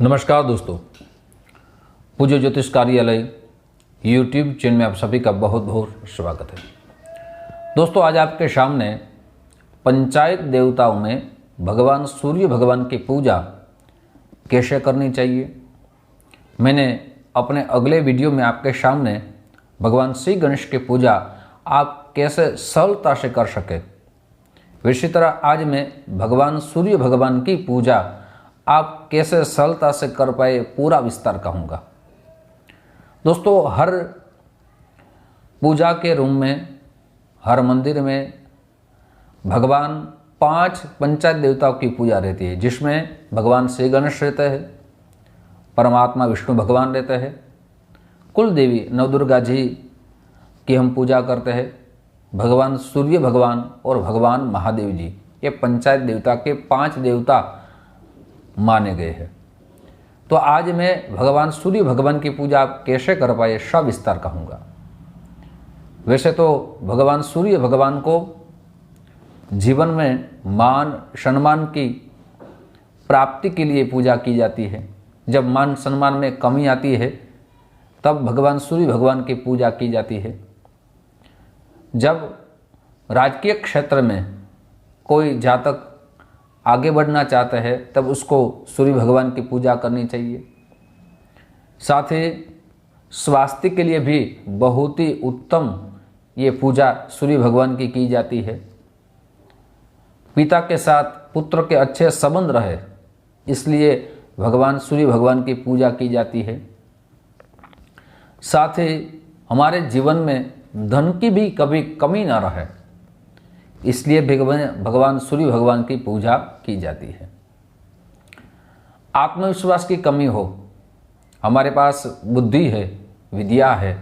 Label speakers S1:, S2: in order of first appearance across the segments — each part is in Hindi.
S1: नमस्कार दोस्तों, पूज्य ज्योतिष कार्यालय यूट्यूब चैनल में आप सभी का बहुत बहुत स्वागत है। दोस्तों, आज आपके सामने पंचायत देवताओं में भगवान सूर्य भगवान की पूजा कैसे करनी चाहिए। मैंने अपने अगले वीडियो में आपके सामने भगवान श्री गणेश की पूजा आप कैसे सरलता से कर सके, इसी तरह आज मैं भगवान सूर्य भगवान की पूजा आप कैसे सरलता से कर पाए पूरा विस्तार कहूँगा। दोस्तों, हर पूजा के रूम में, हर मंदिर में भगवान 5 पंचायत देवताओं की पूजा रहती है, जिसमें भगवान श्री गणेश रहते हैं, परमात्मा विष्णु भगवान रहते हैं, कुल देवी नवदुर्गा जी की हम पूजा करते हैं, भगवान सूर्य भगवान और भगवान महादेव जी, ये पंचायत देवता के 5 देवता माने गए हैं। तो आज मैं भगवान सूर्य भगवान की पूजा आप कैसे कर पाए सविस्तार कहूँगा। वैसे तो भगवान सूर्य भगवान को जीवन में मान सम्मान की प्राप्ति के लिए पूजा की जाती है। जब मान सम्मान में कमी आती है तब भगवान सूर्य भगवान की पूजा की जाती है। जब राजकीय क्षेत्र में कोई जातक आगे बढ़ना चाहते हैं तब उसको सूर्य भगवान की पूजा करनी चाहिए। साथ ही स्वास्थ्य के लिए भी बहुत ही उत्तम ये पूजा सूर्य भगवान की जाती है। पिता के साथ पुत्र के अच्छे संबंध रहे, इसलिए भगवान सूर्य भगवान की पूजा की जाती है। साथ ही हमारे जीवन में धन की भी कभी कमी ना रहे, इसलिए भगवान सूर्य भगवान की पूजा की जाती है। आत्मविश्वास की कमी हो, हमारे पास बुद्धि है, विद्या है,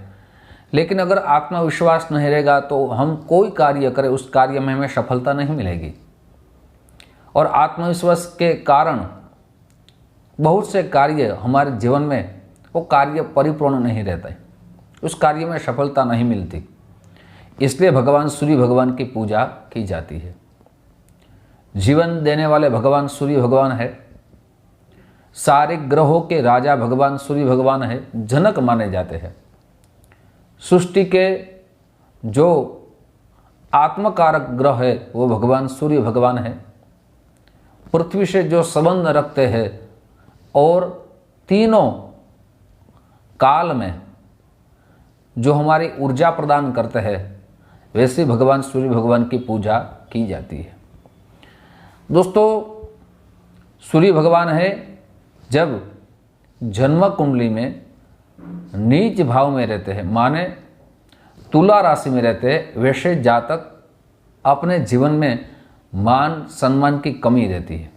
S1: लेकिन अगर आत्मविश्वास नहीं रहेगा तो हम कोई कार्य करें उस कार्य में हमें सफलता नहीं मिलेगी। और आत्मविश्वास के कारण बहुत से कार्य हमारे जीवन में वो कार्य परिपूर्ण नहीं रहता, उस कार्य में सफलता नहीं मिलती, इसलिए भगवान सूर्य भगवान की पूजा की जाती है। जीवन देने वाले भगवान सूर्य भगवान है, सारे ग्रहों के राजा भगवान सूर्य भगवान है, जनक माने जाते हैं। सृष्टि के जो आत्मकारक ग्रह है वो भगवान सूर्य भगवान है। पृथ्वी से जो संबंध रखते हैं और तीनों काल में जो हमारी ऊर्जा प्रदान करते हैं, वैसे भगवान सूर्य भगवान की पूजा की जाती है। दोस्तों, सूर्य भगवान है जब जन्म कुंडली में नीच भाव में रहते हैं, माने तुला राशि में रहते हैं, वैसे जातक अपने जीवन में मान सम्मान की कमी रहती है।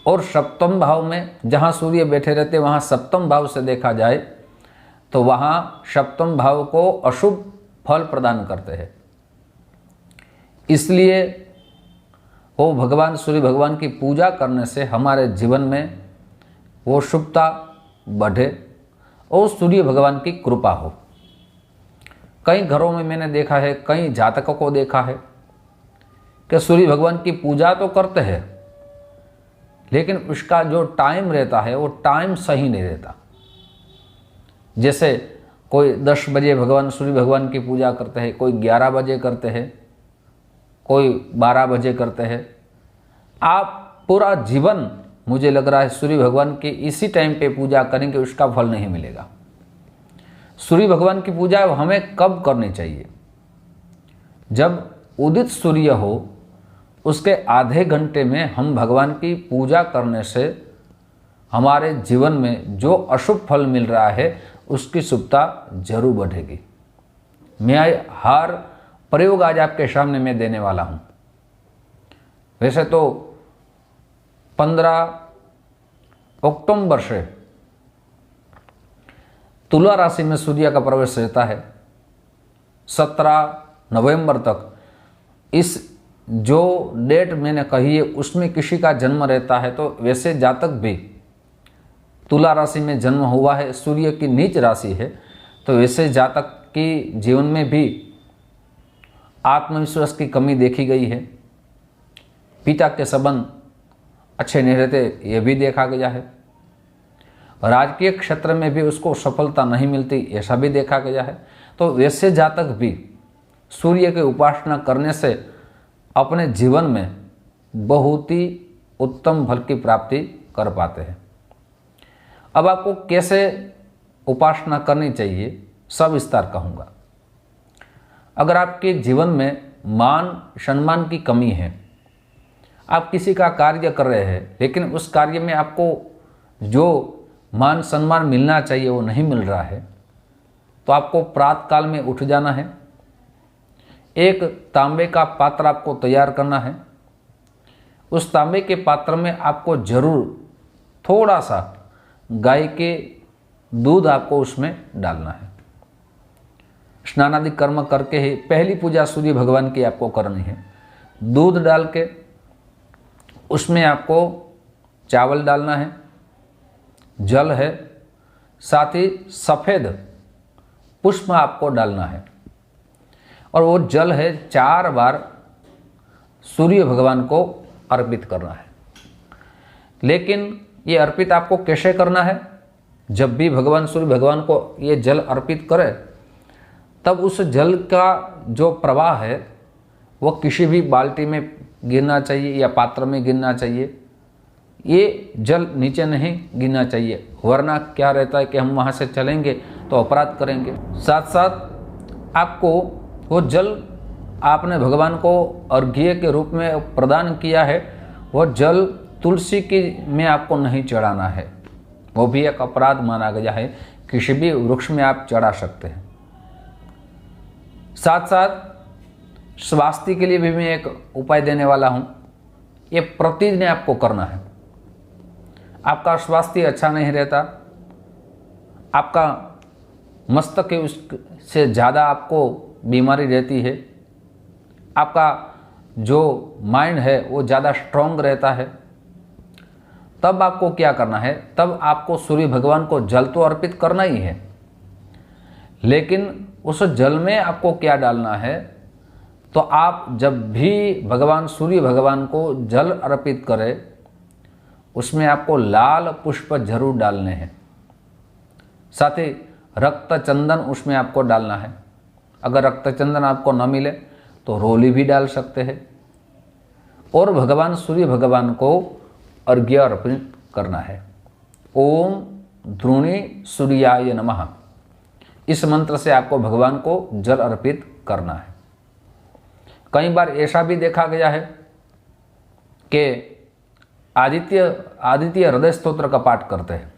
S1: और सप्तम भाव में जहाँ सूर्य बैठे रहते हैं, वहाँ सप्तम भाव से देखा जाए तो वहाँ सप्तम भाव को अशुभ फल प्रदान करते हैं, इसलिए वो भगवान सूर्य भगवान की पूजा करने से हमारे जीवन में वो शुभता बढ़े और सूर्य भगवान की कृपा हो। कई घरों में मैंने देखा है, कई जातकों को देखा है कि सूर्य भगवान की पूजा तो करते हैं, लेकिन उसका जो टाइम रहता है वो टाइम सही नहीं रहता। जैसे कोई 10 बजे भगवान सूर्य भगवान की पूजा करते हैं, कोई 11 बजे करते हैं, कोई 12 बजे करते हैं। आप पूरा जीवन मुझे लग रहा है सूर्य भगवान की इसी टाइम पे पूजा करेंगे, उसका फल नहीं मिलेगा। सूर्य भगवान की पूजा हमें कब करनी चाहिए? जब उदित सूर्य हो, उसके आधे घंटे में हम भगवान की पूजा करने से हमारे जीवन में जो अशुभ फल मिल रहा है उसकी शुभता जरूर बढ़ेगी। मैं हर प्रयोग आज आपके सामने मैं देने वाला हूँ। वैसे तो 15 अक्टूबर से तुला राशि में सूर्य का प्रवेश रहता है, 17 नवंबर तक। इस जो डेट मैंने कही है उसमें किसी का जन्म रहता है तो वैसे जातक भी तुला राशि में जन्म हुआ है, सूर्य की नीच राशि है, तो वैसे जातक के जीवन में भी आत्मविश्वास की कमी देखी गई है। पिता के संबंध अच्छे नहीं रहते, ये भी देखा गया है। राजकीय क्षेत्र में भी उसको सफलता नहीं मिलती, ऐसा भी देखा गया है। तो वैसे जातक भी सूर्य की उपासना करने से अपने जीवन में बहुत ही उत्तम फल की प्राप्ति कर पाते हैं। अब आपको कैसे उपासना करनी चाहिए सविस्तार कहूँगा। अगर आपके जीवन में मान सम्मान की कमी है, आप किसी का कार्य कर रहे हैं लेकिन उस कार्य में आपको जो मान सम्मान मिलना चाहिए वो नहीं मिल रहा है, तो आपको प्रातः काल में उठ जाना है। एक तांबे का पात्र आपको तैयार करना है। उस तांबे के पात्र में आपको जरूर थोड़ा सा गाय के दूध आपको उसमें डालना है। स्नान आदि कर्म करके ही पहली पूजा सूर्य भगवान की आपको करनी है। दूध डाल के उसमें आपको चावल डालना है, जल है, साथ ही सफ़ेद पुष्प आपको डालना है। और वो जल है 4 बार सूर्य भगवान को अर्पित करना है। लेकिन ये अर्पित आपको कैसे करना है? जब भी भगवान सूर्य भगवान को ये जल अर्पित करें तब उस जल का जो प्रवाह है वो किसी भी बाल्टी में गिरना चाहिए या पात्र में गिरना चाहिए। ये जल नीचे नहीं गिरना चाहिए, वरना क्या रहता है कि हम वहाँ से चलेंगे तो अपराध करेंगे। साथ साथ आपको वो जल आपने भगवान को अर्घ्य के रूप में प्रदान किया है, वो जल तुलसी की में आपको नहीं चढ़ाना है। वो भी एक अपराध माना गया है। किसी भी वृक्ष में आप चढ़ा सकते हैं। साथ साथ स्वास्थ्य के लिए भी मैं एक उपाय देने वाला हूँ। ये प्रतिदिन आपको करना है। आपका स्वास्थ्य अच्छा नहीं रहता, आपका मस्तक उससे ज़्यादा आपको बीमारी रहती है, आपका जो माइंड है वो ज़्यादा स्ट्रॉन्ग रहता है, तब आपको क्या करना है? तब आपको सूर्य भगवान को जल तो अर्पित करना ही है, लेकिन उस जल में आपको क्या डालना है? तो आप जब भी भगवान सूर्य भगवान को जल अर्पित करें उसमें आपको लाल पुष्प जरूर डालने हैं। साथ ही रक्त चंदन उसमें आपको डालना है। अगर रक्त चंदन आपको न मिले तो रोली भी डाल सकते हैं। और भगवान सूर्य भगवान को अर्घ्य अर्पित करना है। ओम द्रोणी सूर्याय नमः, इस मंत्र से आपको भगवान को जल अर्पित करना है। कई बार ऐसा भी देखा गया है कि आदित्य हृदय स्तोत्र का पाठ करते हैं,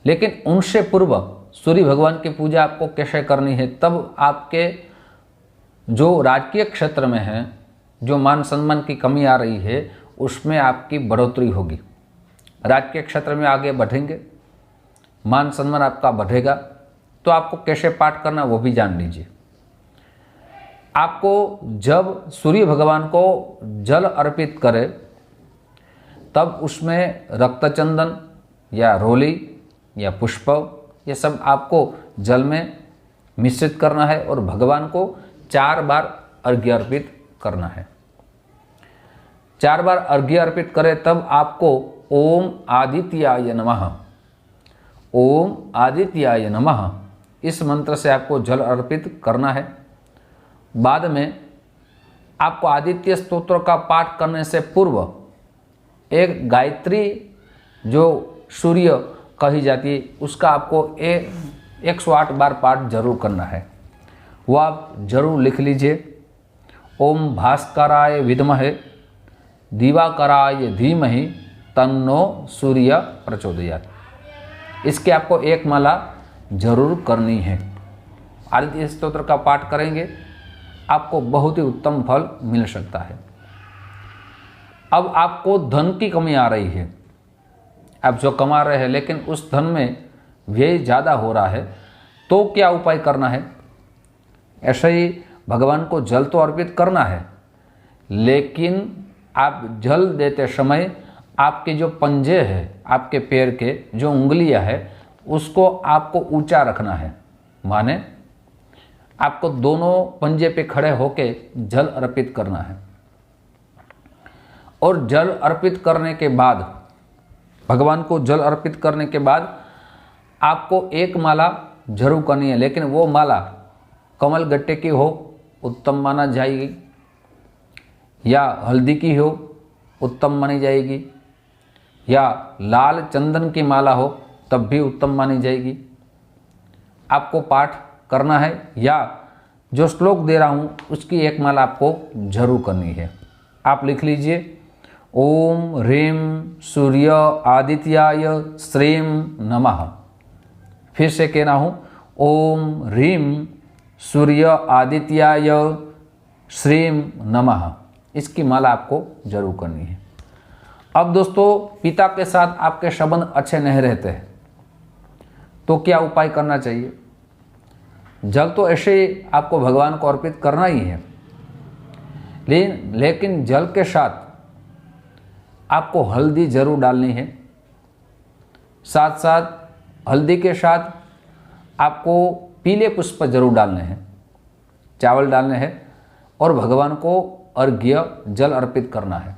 S1: लेकिन उनसे पूर्व सूर्य भगवान की पूजा आपको कैसे करनी है? तब आपके जो राजकीय क्षेत्र में है, जो मान सम्मान की कमी आ रही है, उसमें आपकी बढ़ोतरी होगी। राजकीय क्षेत्र में आगे बढ़ेंगे, मान सम्मान आपका बढ़ेगा। तो आपको कैसे पाठ करना वो भी जान लीजिए। आपको जब सूर्य भगवान को जल अर्पित करें तब उसमें रक्तचंदन या रोली या पुष्प ये सब आपको जल में मिश्रित करना है और भगवान को 4 बार अर्घ्य अर्पित करना है। 4 बार अर्घ्य अर्पित करें तब आपको ओम आदित्याय नमः, ओम आदित्याय नमः, इस मंत्र से आपको जल अर्पित करना है। बाद में आपको आदित्य स्तोत्र का पाठ करने से पूर्व एक गायत्री जो सूर्य कही जाती है उसका आपको 108 बार पाठ जरूर करना है। वो आप जरूर लिख लीजिए। ओम भास्कराय विद्महे दिवाकराय धीमहि तन्नो सूर्य प्रचोदयात्। इसके आपको 1 माला जरूर करनी है। आदित्य स्तोत्र का पाठ करेंगे आपको बहुत ही उत्तम फल मिल सकता है। अब आपको धन की कमी आ रही है, आप जो कमा रहे हैं लेकिन उस धन में व्यय ज़्यादा हो रहा है, तो क्या उपाय करना है? ऐसे ही भगवान को जल तो अर्पित करना है, लेकिन आप जल देते समय आपके जो पंजे हैं, आपके पैर के जो उंगलियां हैं, उसको आपको ऊंचा रखना है। माने आपको दोनों पंजे पे खड़े होके जल अर्पित करना है। और जल अर्पित करने के बाद, भगवान को जल अर्पित करने के बाद आपको एक माला जरूर करनी है, लेकिन वो माला कमल गट्टे की हो उत्तम माना जाएगी, या हल्दी की हो उत्तम मानी जाएगी, या लाल चंदन की माला हो तब भी उत्तम मानी जाएगी। आपको पाठ करना है, या जो श्लोक दे रहा हूँ उसकी एक माला आपको जरूर करनी है। आप लिख लीजिए, ओम ह्रीं सूर्य आदित्याय श्रीं नमः। फिर से कह रहा हूँ, ओम ह्रीं सूर्य आदित्याय श्रीं नमः। इसकी माला आपको जरूर करनी है। अब दोस्तों, पिता के साथ आपके संबंध अच्छे नहीं रहते हैं तो क्या उपाय करना चाहिए? जल तो ऐसे आपको भगवान को अर्पित करना ही है, लेकिन जल के साथ आपको हल्दी जरूर डालनी है। साथ साथ हल्दी के साथ आपको पीले पुष्प जरूर डालने हैं, चावल डालने हैं और भगवान को अर्घ्य जल अर्पित करना है।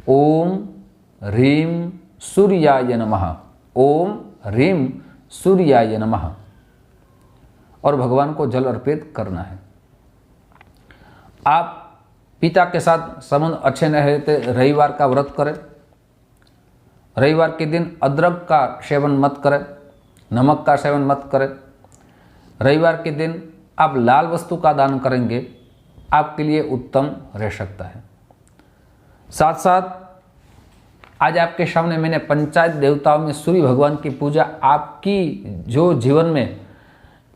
S1: ओम ह्रीं सूर्याय नमः, ओम ह्रीं सूर्याय नमः, और भगवान को जल अर्पित करना है। आप पिता के साथ संबंध अच्छे नहीं रहते, रविवार का व्रत करें। रविवार के दिन अदरक का सेवन मत करें, नमक का सेवन मत करें। रविवार के दिन आप लाल वस्तु का दान करेंगे, आपके लिए उत्तम रह सकता है। साथ साथ आज आपके सामने मैंने पंचायत देवताओं में सूर्य भगवान की पूजा, आपकी जो जीवन में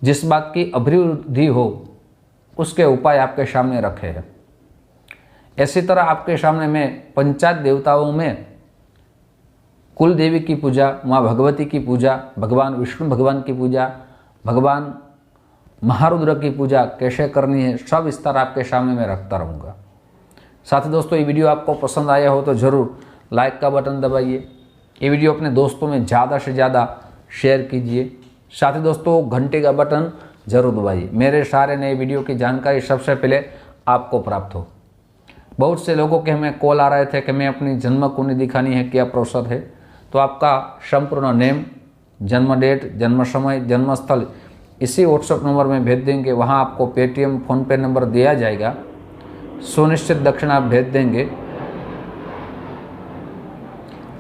S1: जिस बात की अभिवृद्धि हो उसके उपाय आपके सामने रखे हैं। इसी तरह आपके सामने मैं पंचायत देवताओं में कुल देवी की पूजा, माँ भगवती की पूजा, भगवान विष्णु भगवान की पूजा, भगवान महारुद्र की पूजा कैसे करनी है, सब विस्तार आपके सामने मैं रखता रहूँगा। साथ ही दोस्तों, ये वीडियो आपको पसंद आया हो तो ज़रूर लाइक का बटन दबाइए। ये वीडियो अपने दोस्तों में ज़्यादा से ज़्यादा शेयर कीजिए। साथ ही दोस्तों, घंटे का बटन जरूर दबाइए, मेरे सारे नए वीडियो की जानकारी सबसे पहले आपको प्राप्त हो। बहुत से लोगों के हमें कॉल आ रहे थे कि मैं अपनी जन्म कुंडली दिखानी है, क्या प्रोसेस है? तो आपका संपूर्ण नेम, जन्म डेट, जन्म समय, जन्म स्थल इसी व्हाट्सएप नंबर में भेज देंगे। वहाँ आपको पेटीएम, फ़ोनपे नंबर दिया जाएगा। सुनिश्चित दक्षिणा आप भेज देंगे।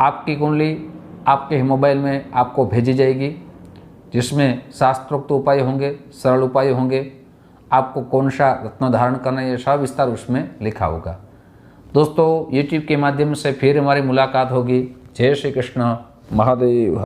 S1: आपकी कुंडली आपके मोबाइल में आपको भेजी जाएगी, जिसमें शास्त्रोक्त उपाय होंगे, सरल उपाय होंगे। आपको कौन सा रत्न धारण करना है, ये सब विस्तार उसमें लिखा होगा। दोस्तों, यूट्यूब के माध्यम से फिर हमारी मुलाकात होगी। जय श्री कृष्ण, महादेव हर।